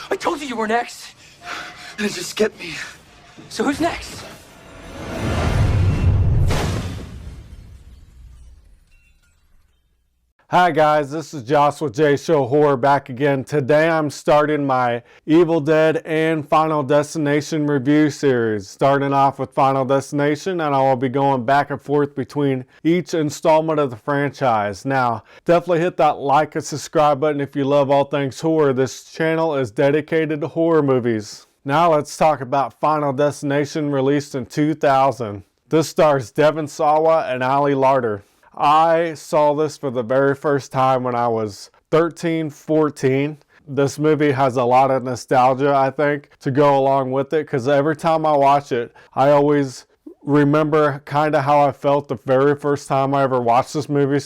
I told you you were next. It just skipped me. So who's next? Hi guys, this is Josh with J Show Horror back again. Today I'm starting my Evil Dead and Final Destination review series. Starting off with Final Destination, and I will be going back and forth between each installment of the franchise. Now, definitely hit that like and subscribe button if you love all things horror. This channel is dedicated to horror movies. Now let's talk about Final Destination, released in 2000. This stars Devon Sawa and Ali Larter. I saw this for the very first time when I was 13, 14. This movie has a lot of nostalgia, I think, to go along with it, because every time I watch it, I always remember kind of how I felt the very first time I ever watched this movie.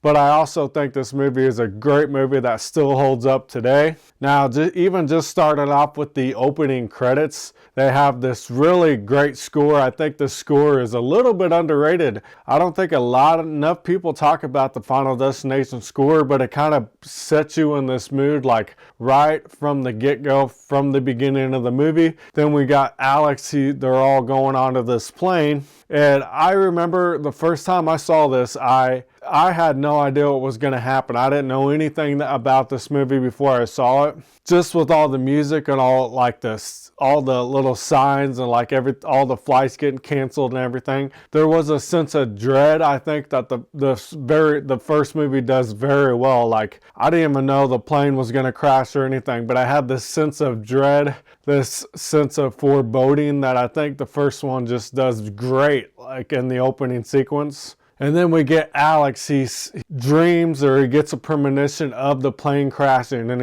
But I also think this movie is a great movie that still holds up today. Now, even just starting off with the opening credits, they have this really great score. I think the score is a little bit underrated. I don't think enough people talk about the Final Destination score, but it kind of sets you in this mood, like right from the get-go, from the beginning of the movie. Then we got Alex, they're all going onto this plane. And I remember the first time I saw this, I had no idea what was going to happen. I didn't know anything about this movie before I saw it. Just with all the music and all the little signs and all the flights getting canceled and everything, there was a sense of dread. I think that the first movie does very well. Like, I didn't even know the plane was going to crash or anything, but I had this sense of dread, this sense of foreboding that I think the first one just does great, like in the opening sequence. And then we get Alex, he dreams, or he gets a premonition of the plane crashing, and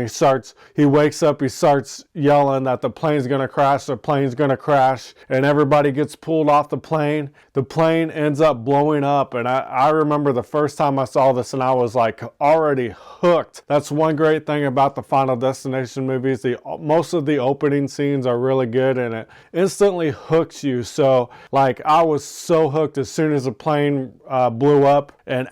he wakes up, he starts yelling that the plane's gonna crash, and everybody gets pulled off the plane. The plane ends up blowing up, and I remember the first time I saw this and I was like already hooked. That's one great thing about the Final Destination movies. Most of the opening scenes are really good and it instantly hooks you. So like, I was so hooked as soon as the plane blew up and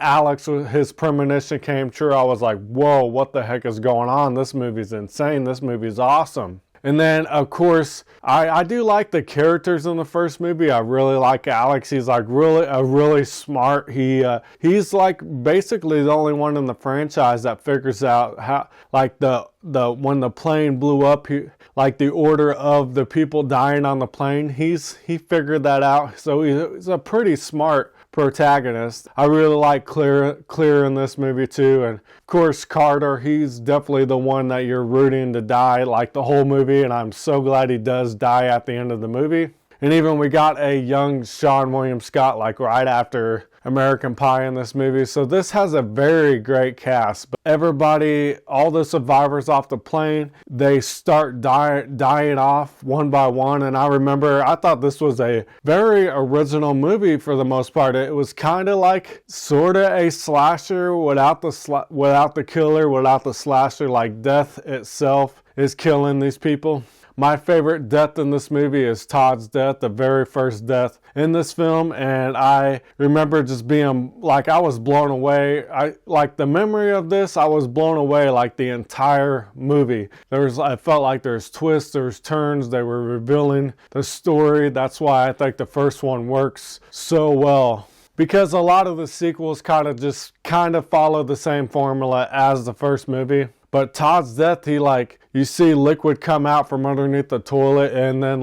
his premonition came true. I was like, whoa, what the heck is going on? This movie's insane. This movie's awesome. And then, of course, I do like the characters in the first movie. I really like Alex. He's like really smart. He's like basically the only one in the franchise that figures out how, like when the plane blew up, like the order of the people dying on the plane. He figured that out. So he's a pretty smart protagonist. I really like Clear in this movie too, and of course Carter, he's definitely the one that you're rooting to die like the whole movie, and I'm so glad he does die at the end of the movie. And even we got a young Seann William Scott like right after American Pie in this movie. So this has a very great cast. But everybody, all the survivors off the plane, they start dying off one by one. And I thought this was a very original movie for the most part. It was kind of like sort of a slasher without the killer, without the slasher. Like, death itself is killing these people. My favorite death in this movie is Todd's death, the very first death in this film, and I remember just being like, I was blown away. The memory of this, I was blown away like the entire movie. I felt like there's twists, there's turns, they were revealing the story. That's why I think the first one works so well. Because a lot of the sequels kind of follow the same formula as the first movie. But Todd's death, you see liquid come out from underneath the toilet, and then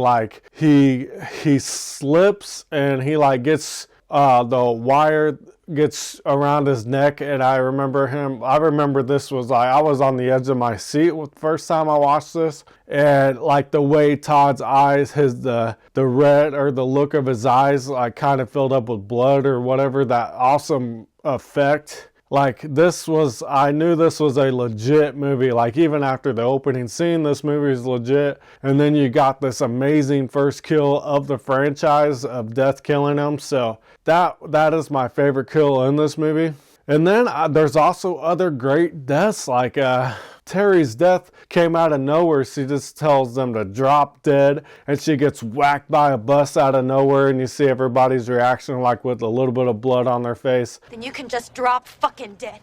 he slips and he gets the wire gets around his neck, and I remember this was I was on the edge of my seat the first time I watched this, and the way Todd's eyes, the red, or the look of his eyes kind of filled up with blood or whatever, that awesome effect. I knew this was a legit movie. Even after the opening scene, this movie is legit. And then you got this amazing first kill of the franchise of Death killing him. So that is my favorite kill in this movie. And then there's also other great deaths, Terry's death came out of nowhere. She just tells them to drop dead, and she gets whacked by a bus out of nowhere, and you see everybody's reaction with a little bit of blood on their face. Then you can just drop fucking dead.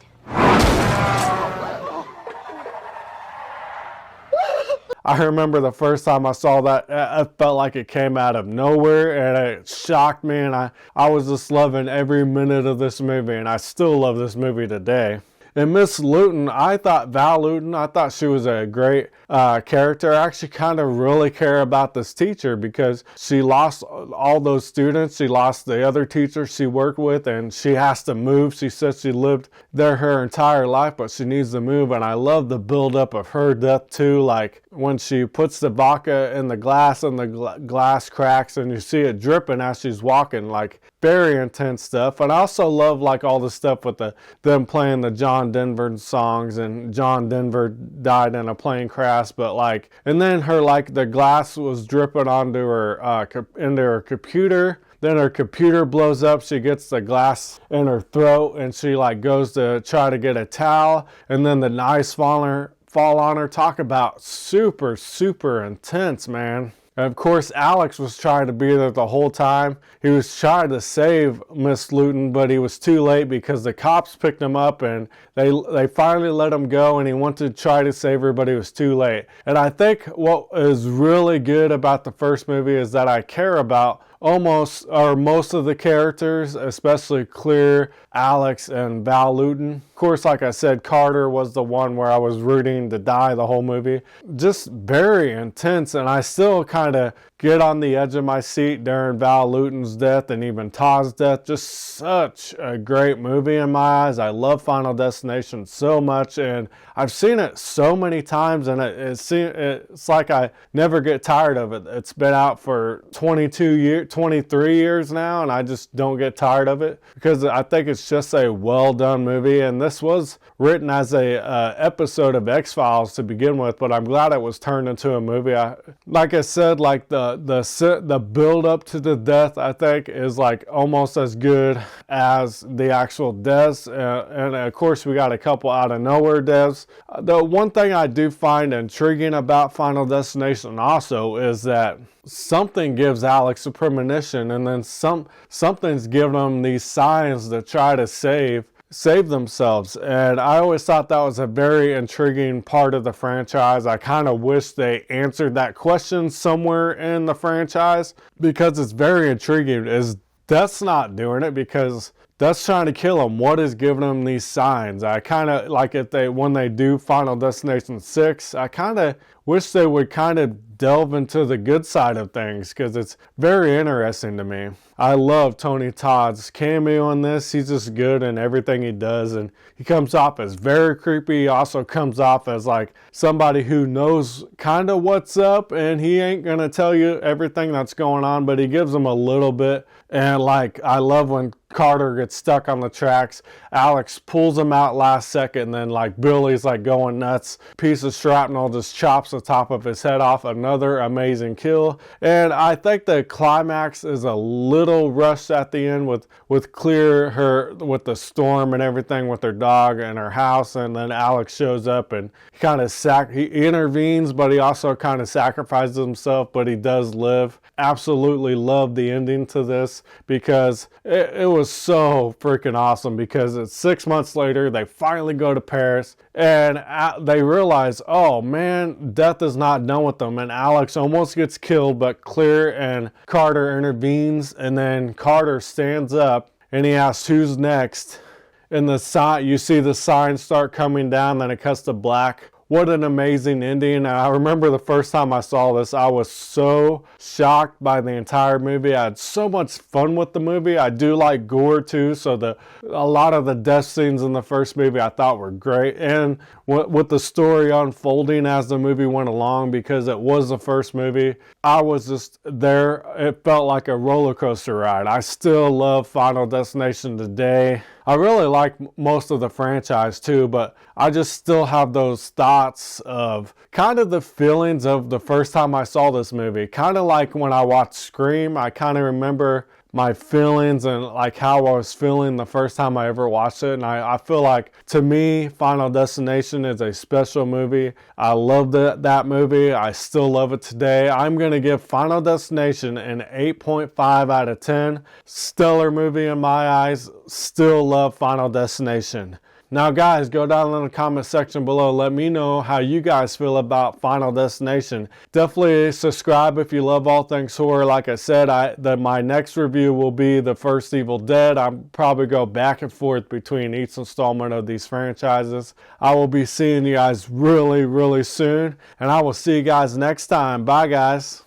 I remember the first time I saw that, it felt like it came out of nowhere, and it shocked me, and I was just loving every minute of this movie, and I still love this movie today. And Miss Luton, I thought Val Luton, I thought she was a great character. I actually kind of really care about this teacher because she lost all those students. She lost the other teachers she worked with, and she has to move. She says she lived there her entire life, but she needs to move. And I love the buildup of her death too. Like when she puts the vodka in the glass and the glass cracks and you see it dripping as she's walking, like very intense stuff. And I also love like all the stuff with them playing the John Denver songs, and John Denver died in a plane crash, but like, and then her, like the glass was dripping onto her into her computer. Then her computer blows up. She gets the glass in her throat, and she like goes to try to get a towel, and then the knives fall on her. Talk about super, super intense, man. And of course, Alex was trying to be there the whole time. He was trying to save Miss Luton, but he was too late because the cops picked him up and they finally let him go, and he wanted to try to save her, but he was too late. And I think what is really good about the first movie is that I care about almost or most of the characters, especially Claire, Alex, and Val Luton. Of course, like I said, Carter was the one where I was rooting to die the whole movie. Just very intense, and I still kind of get on the edge of my seat during Val Luton's death and even Todd's death. Just such a great movie in my eyes. I love Final Destination so much, and I've seen it so many times, and it's like I never get tired of it. It's been out for 23 years now, and I just don't get tired of it because I think it's just a well done movie. And this was written as a episode of X-Files to begin with, but I'm glad it was turned into a movie. Like I said, like the build up to the death, I think is like almost as good as the actual deaths, and of course we got a couple out of nowhere deaths. The one thing I do find intriguing about Final Destination also is that something gives Alex a premonition, and then something's giving them these signs to try to save themselves. And I always thought that was a very intriguing part of the franchise. I kind of wish they answered that question somewhere in the franchise because it's very intriguing. Is Death's not doing it because Death's trying to kill him? What is giving him these signs? I kind of like when they do Final Destination 6, I kind of wish they would kind of delve into the good side of things because it's very interesting to me. I love Tony Todd's cameo in this. He's just good in everything he does, and he comes off as very creepy. He also comes off as like somebody who knows kind of what's up, and he ain't gonna tell you everything that's going on, but he gives them a little bit. And like, I love when Carter gets stuck on the tracks, Alex pulls him out last second, and then like Billy's like going nuts. Piece of shrapnel just chops the top of his head off. Another amazing kill. And I think the climax is a little rushed at the end with Claire, with the storm and everything with her dog and her house, and then Alex shows up and he intervenes, but he also kind of sacrifices himself, but he does live. Absolutely love the ending to this because it was so freaking awesome, because it's 6 months later, they finally go to Paris, and they realize, oh man, death is not done with them, and Alex almost gets killed, but Claire and Carter intervenes, and then Carter stands up and he asks who's next, and you see the sign start coming down, then it cuts to black. What an amazing ending. And I remember the first time I saw this, I was so shocked by the entire movie. I had so much fun with the movie. I do like gore too, so a lot of the death scenes in the first movie I thought were great. And with the story unfolding as the movie went along, because it was the first movie, I was just there. It felt like a roller coaster ride. I still love Final Destination today. I really like most of the franchise too, but I just still have those thoughts of kind of the feelings of the first time I saw this movie. Kind of like when I watched Scream, I kind of remember my feelings and like how I was feeling the first time I ever watched it. And I feel like, to me, Final Destination is a special movie. I loved that movie. I still love it today. I'm going to give Final Destination an 8.5 out of 10. Stellar movie in my eyes. Still love Final Destination. Now guys, go down in the comment section below. Let me know how you guys feel about Final Destination. Definitely subscribe if you love all things horror. Like I said, my next review will be the first Evil Dead. I'll probably go back and forth between each installment of these franchises. I will be seeing you guys really soon, and I will see you guys next time. Bye guys.